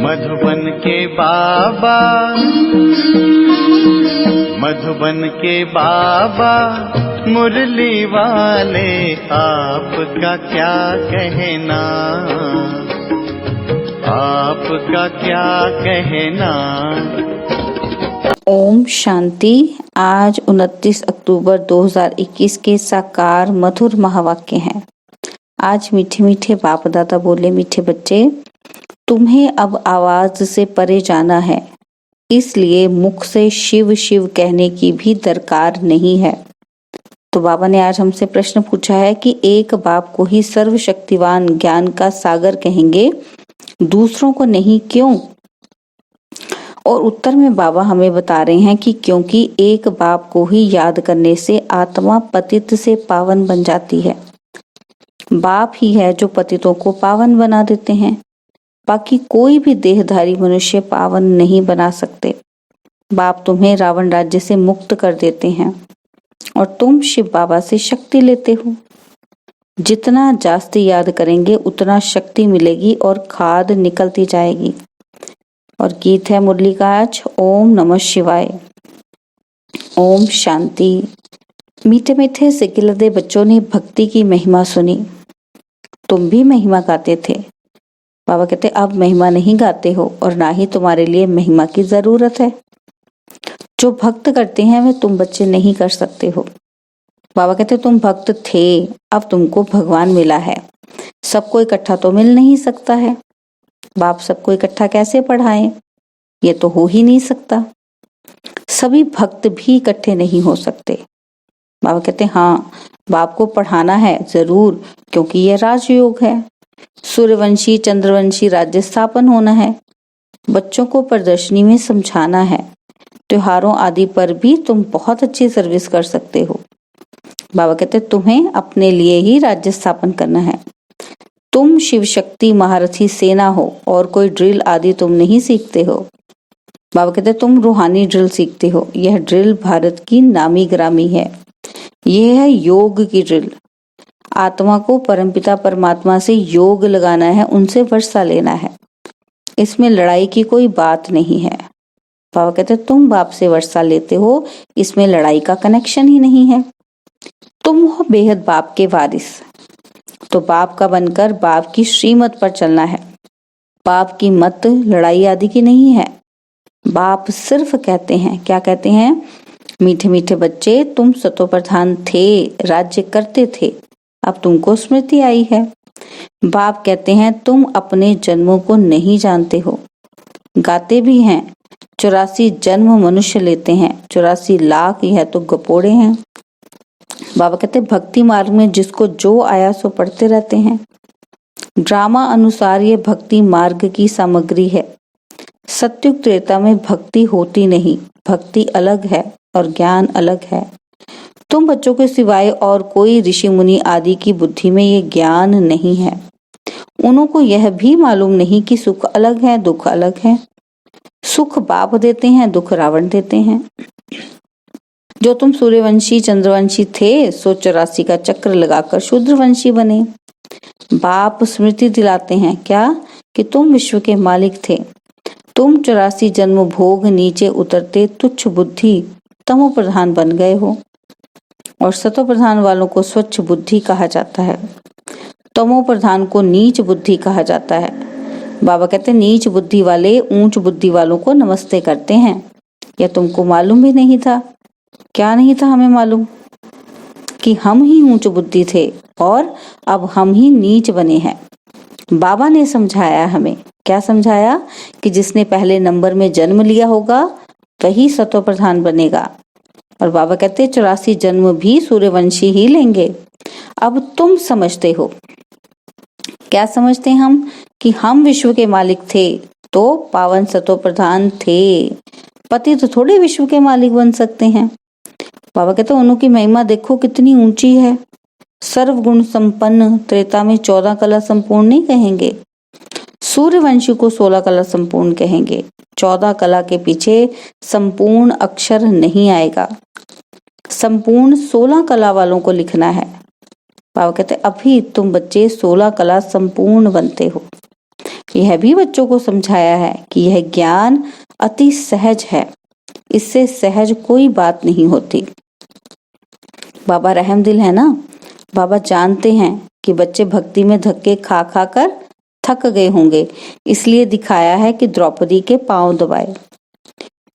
मधुबन के बाबा, मधुबन के बाबा मुरली वाले, आपका क्या कहना, आपका क्या कहना। ओम शांति। आज 29 अक्टूबर 2021 के साकार मधुर महावाक्य हैं। आज मीठे मीठे बाप दादा बोले, मीठे बच्चे, तुम्हें अब आवाज से परे जाना है, इसलिए मुख से शिव शिव कहने की भी दरकार नहीं है। तो बाबा ने आज हमसे प्रश्न पूछा है कि एक बाप को ही सर्वशक्तिवान ज्ञान का सागर कहेंगे, दूसरों को नहीं, क्यों? और उत्तर में बाबा हमें बता रहे हैं कि क्योंकि एक बाप को ही याद करने से आत्मा पतित से पावन बन जाती है। बाप ही है जो पतितों को पावन बना देते हैं, बाकी कोई भी देहधारी मनुष्य पावन नहीं बना सकते। बाप तुम्हें रावण राज्य से मुक्त कर देते हैं और तुम शिव बाबा से शक्ति लेते हो। जितना जास्ती याद करेंगे उतना शक्ति मिलेगी और खाद निकलती जाएगी। और गीत है मुरली का आज, ओम नमः शिवाय। ओम शांति। मीठे मीठे सिकिलदे बच्चों ने भक्ति की महिमा सुनी। तुम भी महिमा गाते थे। बाबा कहते अब महिमा नहीं गाते हो और ना ही तुम्हारे लिए महिमा की जरूरत है। जो भक्त करते हैं वे तुम बच्चे नहीं कर सकते हो। बाबा कहते तुम भक्त थे, अब तुमको भगवान मिला है। सबको इकट्ठा तो मिल नहीं सकता है। बाप सबको इकट्ठा कैसे पढ़ाएं? ये तो हो ही नहीं सकता। सभी भक्त भी इकट्ठे नहीं हो सकते। बाबा कहते हाँ, बाप को पढ़ाना है जरूर, क्योंकि यह राजयोग है। सूर्यवंशी चंद्रवंशी राज्य स्थापन होना है। बच्चों को प्रदर्शनी में समझाना है। त्योहारों आदि पर भी तुम बहुत अच्छी सर्विस कर सकते हो। बाबा कहते तुम्हें अपने लिए ही राज्य स्थापन करना है। तुम शिव शक्ति महारथी सेना हो और कोई ड्रिल आदि तुम नहीं सीखते हो। बाबा कहते तुम रूहानी ड्रिल सीखते हो। यह ड्रिल भारत की नामी ग्रामी है। यह है योग की ड्रिल। आत्मा को परमपिता परमात्मा से योग लगाना है, उनसे वर्षा लेना है। इसमें लड़ाई की कोई बात नहीं है। बाबा कहते तुम बाप से वर्षा लेते हो, इसमें लड़ाई का कनेक्शन ही नहीं है। तुम हो बेहद बाप के वारिस, तो बाप का बनकर बाप की श्रीमत पर चलना है। बाप की मत लड़ाई आदि की नहीं है। बाप सिर्फ कहते हैं, क्या कहते हैं? मीठे मीठे बच्चे, तुम सतो प्रधान थे, राज्य करते थे, अब तुमको स्मृति आई है। बाप कहते हैं तुम अपने जन्मों को नहीं जानते हो। गाते भी हैं 84 जन्म मनुष्य लेते हैं, 84 लाख यह तो गपोड़े हैं। बाबा कहते भक्ति मार्ग में जिसको जो आया सो पढ़ते रहते हैं। ड्रामा अनुसार ये भक्ति मार्ग की सामग्री है। सत्युग त्रेता में भक्ति होती नहीं। भक्ति अलग है और ज्ञान अलग है। तुम बच्चों के सिवाय और कोई ऋषि मुनि आदि की बुद्धि में ये ज्ञान नहीं है। उनको यह भी मालूम नहीं कि सुख अलग है, दुख अलग है। सुख बाप देते हैं, दुख रावण देते हैं। जो तुम सूर्यवंशी चंद्रवंशी थे, सो 84 का चक्र लगाकर शूद्रवंशी बने। बाप स्मृति दिलाते हैं क्या? कि तुम विश्व के मालिक थे। तुम 84 जन्म भोग नीचे उतरते तुच्छ बुद्धि तमो प्रधान बन गए हो। और सतो प्रधान वालों को स्वच्छ बुद्धि कहा जाता है। तमो प्रधान को नीच बुद्धि कहा जाता है। बाबा कहते नीच बुद्धि वाले ऊंच बुद्धि वालों को नमस्ते करते हैं। यह तुमको मालूम भी नहीं था। क्या नहीं था हमें मालूम? कि हम ही ऊंच बुद्धि थे और अब हम ही नीच बने हैं। बाबा ने समझाया हमें। क्या समझाया? कि जिसने पहले नंबर में जन्म लिया होगा वही सतो प्रधान बनेगा। और बाबा कहते 84 जन्म भी सूर्यवंशी ही लेंगे। अब तुम समझते हो। क्या समझते हम? कि हम विश्व के मालिक थे तो पावन सतो प्रधान थे। पति तो थोड़े विश्व के मालिक बन सकते हैं। बाबा कहते उनकी महिमा देखो कितनी ऊंची है। सर्वगुण संपन्न त्रेता में 14 कला संपूर्ण नहीं कहेंगे। सूर्यवंशी को 16 कला संपूर्ण कहेंगे। 14 कला के पीछे संपूर्ण अक्षर नहीं आएगा। संपूर्ण 16 कला वालों को लिखना है। बाबा कहते अभी तुम बच्चे 16 कला संपूर्ण बनते हो। यह भी बच्चों को समझाया है कि यह ज्ञान अति सहज है, इससे सहज कोई बात नहीं होती। बाबा रहमदिल है ना, बाबा जानते हैं कि बच्चे भक्ति में धक्के खा खा कर थक गए होंगे, इसलिए दिखाया है कि द्रौपदी के पांव दबाए।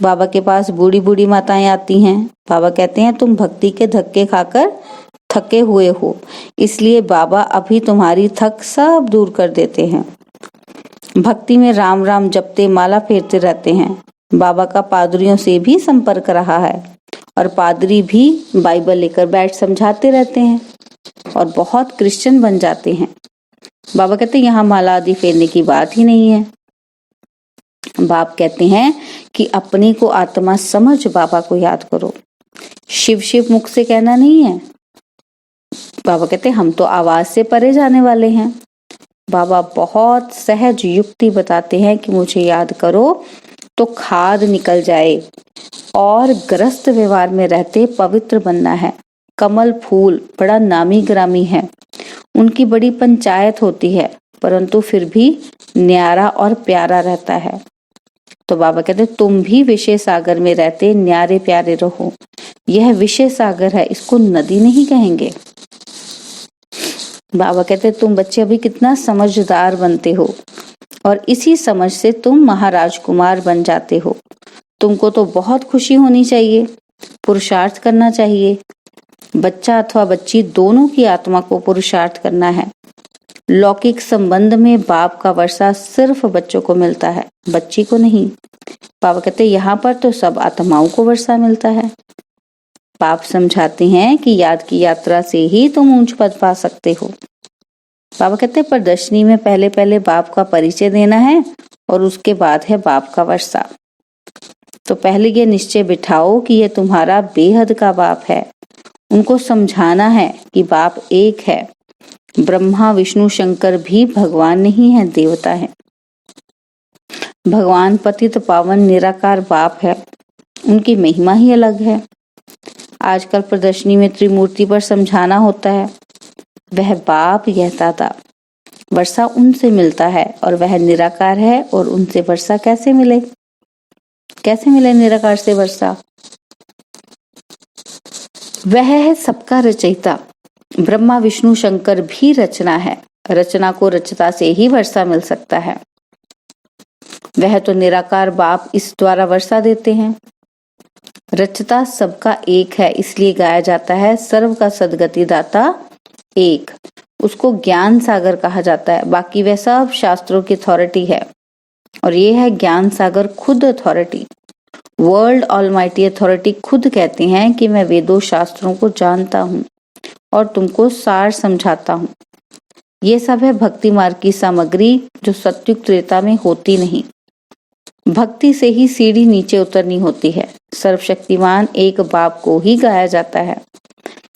बाबा के पास बूढ़ी बूढ़ी माताएं आती हैं। बाबा कहते हैं तुम भक्ति के धक्के खाकर थके हुए हो, इसलिए बाबा अभी तुम्हारी थक सब दूर कर देते हैं। भक्ति में राम राम जपते माला फेरते रहते हैं। बाबा का पादरियों से भी संपर्क रहा है और पादरी भी बाइबल लेकर बैठ समझाते रहते हैं और बहुत क्रिश्चियन बन जाते हैं। बाबा कहते हैं यहाँ माला आदि फेरने की बात ही नहीं है। बाप कहते हैं कि अपने को आत्मा समझ बाबा को याद करो। शिव शिव मुख से कहना नहीं है। बाबा कहते हैं हम तो आवाज से परे जाने वाले हैं। बाबा बहुत सहज युक्ति बताते हैं कि मुझे याद करो तो खाद निकल जाए और ग्रस्त व्यवहार में रहते पवित्र बनना है। कमल फूल बड़ा नामी ग्रामी है, उनकी बड़ी पंचायत होती है, परंतु फिर भी न्यारा और प्यारा रहता है। तो बाबा कहते तुम भी विषय सागर में रहते न्यारे प्यारे रहो। यह विषय सागर है, इसको नदी नहीं कहेंगे। बाबा कहते तुम बच्चे अभी कितना समझदार बनते हो और इसी समझ से तुम महाराजकुमार बन जाते हो। तुमको तो बहुत खुशी होनी चाहिए, पुरुषार्थ करना चाहिए। बच्चा अथवा बच्ची दोनों की आत्मा को पुरुषार्थ करना है। लौकिक संबंध में बाप का वर्षा सिर्फ बच्चों को मिलता है, बच्ची को नहीं। बाबा कहते यहाँ पर तो सब आत्माओं को वर्षा मिलता है। बाप समझाते हैं कि याद की यात्रा से ही तुम ऊंच पद पा सकते हो। बाबा कहते प्रदर्शनी में पहले पहले बाप का परिचय देना है और उसके बाद है बाप का वर्षा। तो पहले ये निश्चय बिठाओ कि ये तुम्हारा बेहद का बाप है। उनको समझाना है कि बाप एक है। ब्रह्मा विष्णु शंकर भी भगवान नहीं है, देवता है। भगवान पतित पावन निराकार बाप है, उनकी महिमा ही अलग है। आजकल प्रदर्शनी में त्रिमूर्ति पर समझाना होता है। वह बाप यह दाता, वर्षा उनसे मिलता है और वह निराकार है, और उनसे वर्षा कैसे मिले? कैसे मिले निराकार से वर्षा? वह है सबका रचयिता। ब्रह्मा विष्णु शंकर भी रचना है, रचना को रचता से ही वर्षा मिल सकता है। वह तो निराकार बाप इस द्वारा वर्षा देते हैं। रचता सबका एक है, इसलिए गाया जाता है सर्व का सदगति दाता एक। उसको ज्ञान सागर कहा जाता है। बाकी वह सब शास्त्रों की अथॉरिटी है और ये है ज्ञान सागर खुद अथॉरिटी। वर्ल्ड ऑलमाइटी अथॉरिटी खुद कहते हैं कि मैं वेदों शास्त्रों को जानता हूँ और तुमको सार समझाता हूँ। ये सब है भक्ति मार्ग की सामग्री जो सत्युग त्रेता में होती नहीं। भक्ति से ही सीढ़ी नीचे उतरनी होती है। सर्वशक्तिमान एक बाप को ही गाया जाता है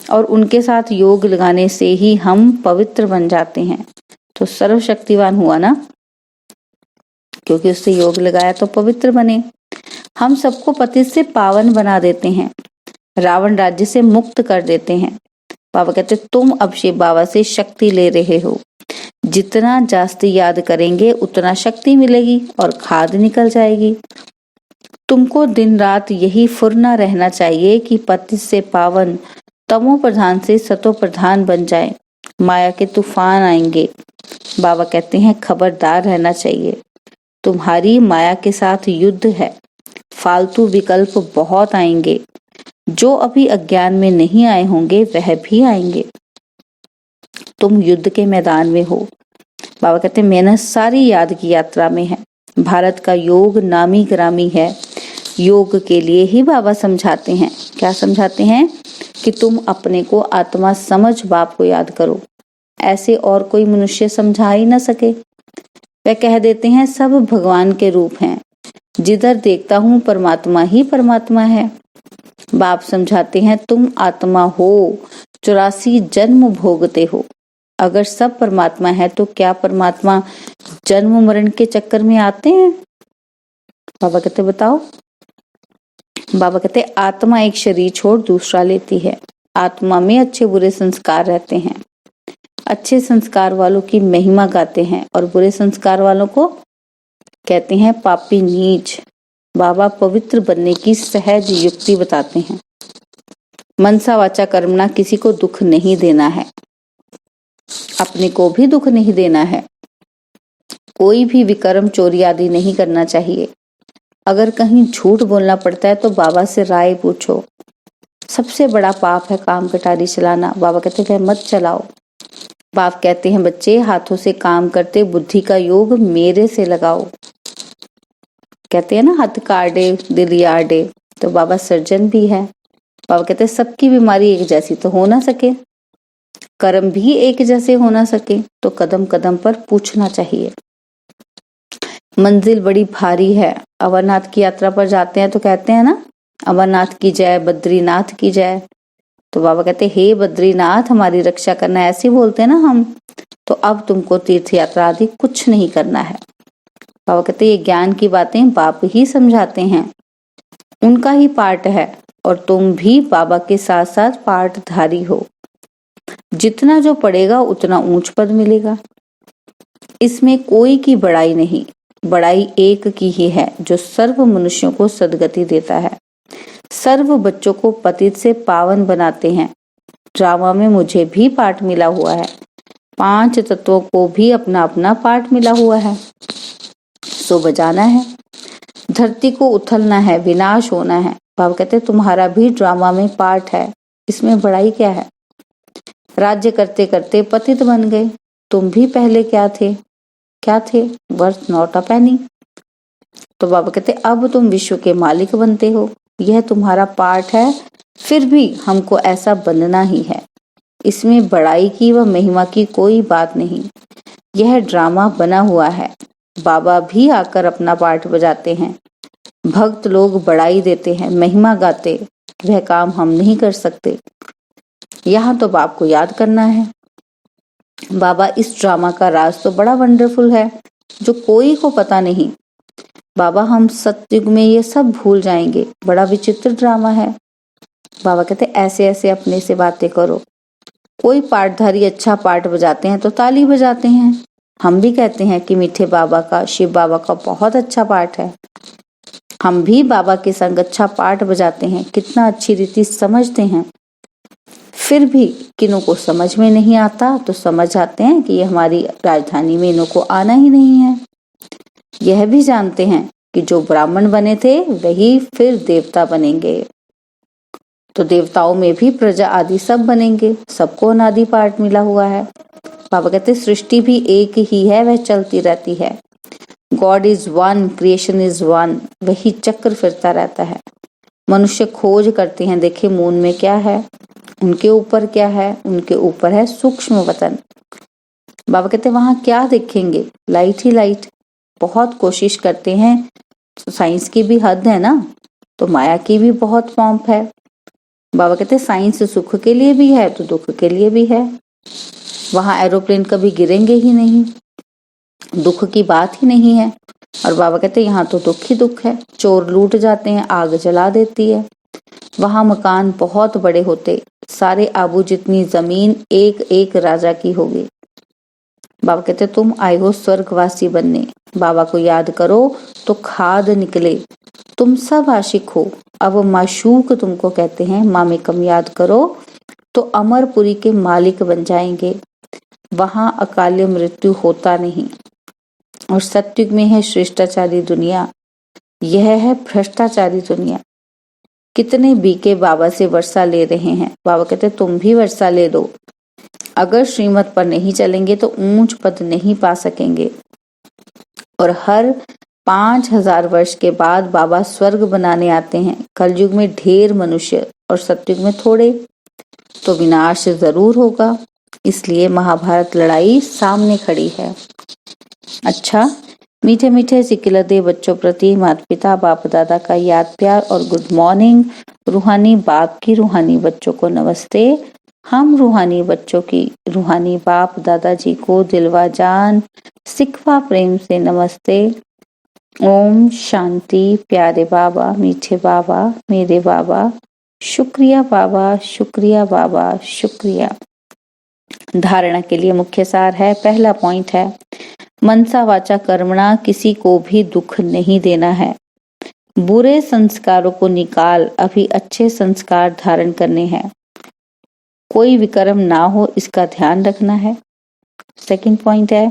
और उनके साथ योग लगाने से ही हम पवित्र बन जाते हैं। तो सर्वशक्तिवान हुआ ना, क्योंकि उससे योग लगाया तो पवित्र बने। हम सबको पतित से पावन बना देते हैं, रावण राज्य से मुक्त कर देते हैं। बाबा कहते तुम अब शिव बाबा से शक्ति ले रहे हो। जितना जास्ती याद करेंगे उतना शक्ति मिलेगी और खाद निकल जाएगी। तुमको दिन रात यही फुरना रहना चाहिए कि पतित से पावन, तमो प्रधान से सतो प्रधान बन जाए। माया के तूफान आएंगे। बाबा कहते हैं खबरदार रहना चाहिए, तुम्हारी माया के साथ युद्ध है। फालतू विकल्प बहुत आएंगे। जो अभी अज्ञान में नहीं आए होंगे वह भी आएंगे। तुम युद्ध के मैदान में हो। बाबा कहते मेहनत सारी याद की यात्रा में है। भारत का योग नामी ग्रामी है। योग के लिए ही बाबा समझाते हैं। क्या समझाते हैं? कि तुम अपने को आत्मा समझ बाप को याद करो। ऐसे और कोई मनुष्य समझा ही न सके। वह कह देते हैं सब भगवान के रूप हैं, जिधर देखता हूँ परमात्मा ही परमात्मा है। बाप समझाते हैं तुम आत्मा हो, 84 जन्म भोगते हो। अगर सब परमात्मा है तो क्या परमात्मा जन्म मरण के चक्कर में आते हैं? बाबा कहते बताओ। बाबा कहते आत्मा एक शरीर छोड़ दूसरा लेती है। आत्मा में अच्छे बुरे संस्कार रहते हैं। अच्छे संस्कार वालों की महिमा गाते हैं और बुरे संस्कार वालों को कहते हैं पापी नीच। बाबा पवित्र बनने की सहज युक्ति बताते हैं। मनसा वाचा कर्मणा, किसी को दुख नहीं देना है, अपने को भी दुख नहीं देना है। कोई भी विकर्म चोरी आदि नहीं करना चाहिए। अगर कहीं झूठ बोलना पड़ता है तो बाबा से राय पूछो। सबसे बड़ा पाप है काम कटारी चलाना। बाबा कहते हैं मत चलाओ। बाप कहते हैं बच्चे हाथों से काम करते बुद्धि का योग मेरे से लगाओ। कहते हैं ना हाथ काटे दिल याडे, तो बाबा सर्जन भी है। बाबा कहते हैं सबकी बीमारी एक जैसी तो हो ना सके, कर्म भी एक जैसे हो ना सके, तो कदम कदम पर पूछना चाहिए। मंजिल बड़ी भारी है। अमरनाथ की यात्रा पर जाते हैं तो कहते हैं ना अमरनाथ की जय, बद्रीनाथ की जय। तो बाबा कहते हैं हे बद्रीनाथ हमारी रक्षा करना, ऐसे बोलते हैं ना हम, तो अब तुमको तीर्थ यात्रा आदि कुछ नहीं करना है। बाबा कहते हैं ये ज्ञान की बातें बाप ही समझाते हैं, उनका ही पाठ है और तुम भी बाबा के साथ साथ पाठधारी हो। जितना जो पढ़ेगा उतना ऊंच पद मिलेगा। इसमें कोई की बड़ाई नहीं, बड़ाई एक की ही है जो सर्व मनुष्यों को सद्गति देता है, सर्व बच्चों को पतित से पावन बनाते हैं। ड्रामा में मुझे भी पाठ मिला हुआ है, 5 तत्वों को भी अपना अपना पाठ मिला हुआ है, सो बजाना है। धरती को उथलना है, विनाश होना है। बाबा कहते तुम्हारा भी ड्रामा में पार्ट है, इसमें बड़ाई क्या है। राज्य करते करते पतित बन गए, तुम भी पहले क्या थे, क्या थे, वर्थ नॉट अ पेनी। तो बाबा कहते अब तुम विश्व के मालिक बनते हो, यह तुम्हारा पार्ट है, फिर भी हमको ऐसा बनना ही है। इसमें बड़ाई की व महिमा की कोई बात नहीं, यह ड्रामा बना हुआ है। बाबा भी आकर अपना पार्ट बजाते हैं। भक्त लोग बड़ाई देते हैं, महिमा गाते, वह काम हम नहीं कर सकते। यहाँ तो बाप को याद करना है। बाबा इस ड्रामा का राज तो बड़ा वंडरफुल है जो कोई को पता नहीं। बाबा हम सतयुग में ये सब भूल जाएंगे, बड़ा विचित्र ड्रामा है। बाबा कहते ऐसे ऐसे अपने से बातें करो। कोई पाठधारी अच्छा पाठ बजाते हैं तो ताली बजाते हैं। हम भी कहते हैं कि मीठे बाबा का, शिव बाबा का बहुत अच्छा पाठ है। हम भी बाबा के संग अच्छा पाठ बजाते हैं, कितना अच्छी रीति समझते हैं। फिर भी किन्हों को समझ में नहीं आता तो समझ आते हैं कि ये हमारी राजधानी में इन्हों को आना ही नहीं है। यह भी जानते हैं कि जो ब्राह्मण बने थे वही फिर देवता बनेंगे, तो देवताओं में भी प्रजा आदि सब बनेंगे, सबको अनादि पाठ मिला हुआ है। बाबा कहते सृष्टि भी एक ही है, वह चलती रहती है। God is one, creation is one, वही चक्र फिरता रहता है। मनुष्य खोज करते हैं, देखे मून में क्या है, उनके ऊपर क्या है, उनके ऊपर है सूक्ष्म वतन। बाबा कहते वहां क्या देखेंगे, लाइट ही लाइट। बहुत कोशिश करते हैं, साइंस की भी हद है ना, तो माया की भी बहुत पॉम्प है। बाबा कहते साइंस सुख के लिए भी है तो दुख के लिए भी है। वहां एरोप्लेन कभी गिरेंगे ही नहीं, दुख की बात ही नहीं है। और बाबा कहते यहाँ तो दुख ही दुख है, चोर लूट जाते हैं, आग जला देती है। वहां मकान बहुत बड़े होते, सारे आबू जितनी जमीन एक एक राजा की होगी। बाबा कहते तुम आए हो स्वर्गवासी बनने, बाबा को याद करो तो खाद निकले। तुम सब आशिक हो, अब माशूक तुमको कहते हैं। मामेकम याद करो तो अमरपुरी के मालिक बन जाएंगे। वहां अकाल मृत्यु होता नहीं। और सत्युग में है श्रेष्ठाचारी दुनिया, यह है भ्रष्टाचारी दुनिया। कितने बीके बाबा से वर्षा ले रहे हैं। बाबा कहते तुम भी वर्षा ले दो। अगर श्रीमत पर नहीं चलेंगे तो ऊंच पद नहीं पा सकेंगे। और हर 5000 वर्ष के बाद बाबा स्वर्ग बनाने आते हैं। कलयुग में ढेर मनुष्य और सतयुग में थोड़े, तो विनाश जरूर होगा। इसलिए महाभारत लड़ाई सामने खड़ी है। अच्छा, मीठे मीठे सिकिलदे बच्चों प्रति माता पिता बाप दादा का याद प्यार और गुड मॉर्निंग। रूहानी बाप की रूहानी बच्चों को नमस्ते। हम रूहानी बच्चों की रूहानी बाप दादाजी को दिलवा जान सिखवा प्रेम से नमस्ते। ओम शांति। प्यारे बाबा, मीठे बाबा, मेरे बाबा, शुक्रिया बाबा, शुक्रिया बाबा, शुक्रिया। धारणा के लिए मुख्य सार है, पहला पॉइंट है मनसा वाचा कर्मणा, किसी को भी दुख नहीं देना है। बुरे संस्कारों को निकाल, अभी अच्छे संस्कार धारण करने हैं। कोई विकर्म ना हो, इसका ध्यान रखना है। सेकंड पॉइंट है,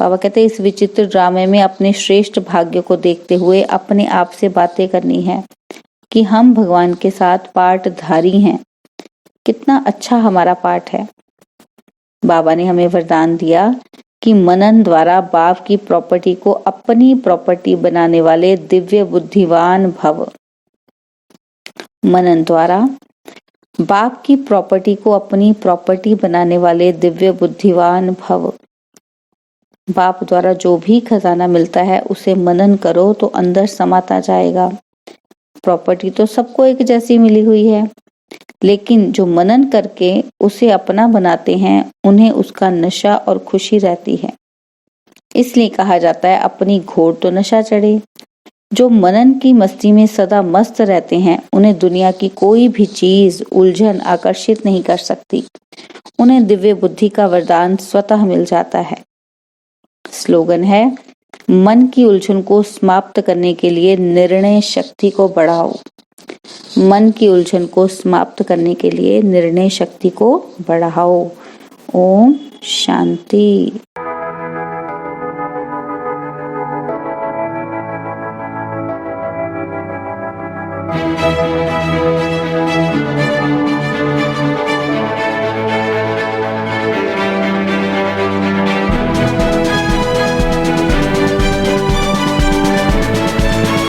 बाबा कहते हैं इस विचित्र ड्रामे में अपने श्रेष्ठ भाग्य को देखते हुए अपने आप से बातें करनी है कि हम भगवान के साथ पाठधारी हैं। कितना अच्छा हमारा पाठ है। बाबा ने हमें वरदान दिया कि मनन द्वारा बाप की प्रॉपर्टी को अपनी प्रॉपर्टी बनाने वाले दिव्य बुद्धिवान भव। मनन द्वारा बाप की प्रॉपर्टी को अपनी प्रॉपर्टी बनाने वाले दिव्य बुद्धिवान भव। बाप द्वारा जो भी खजाना मिलता है उसे मनन करो तो अंदर समाता जाएगा। प्रॉपर्टी तो सबको एक जैसी मिली हुई है, लेकिन जो मनन करके उसे अपना बनाते हैं उन्हें उसका नशा और खुशी रहती है। इसलिए कहा जाता है अपनी घोर तो नशा चढ़े। जो मनन की मस्ती में सदा मस्त रहते हैं उन्हें दुनिया की कोई भी चीज उलझन आकर्षित नहीं कर सकती। उन्हें दिव्य बुद्धि का वरदान स्वतः मिल जाता है। स्लोगन है, मन की उलझन को समाप्त करने के लिए निर्णय शक्ति को बढ़ाओ। मन की उलझन को समाप्त करने के लिए निर्णय शक्ति को बढ़ाओ। ओम शांति।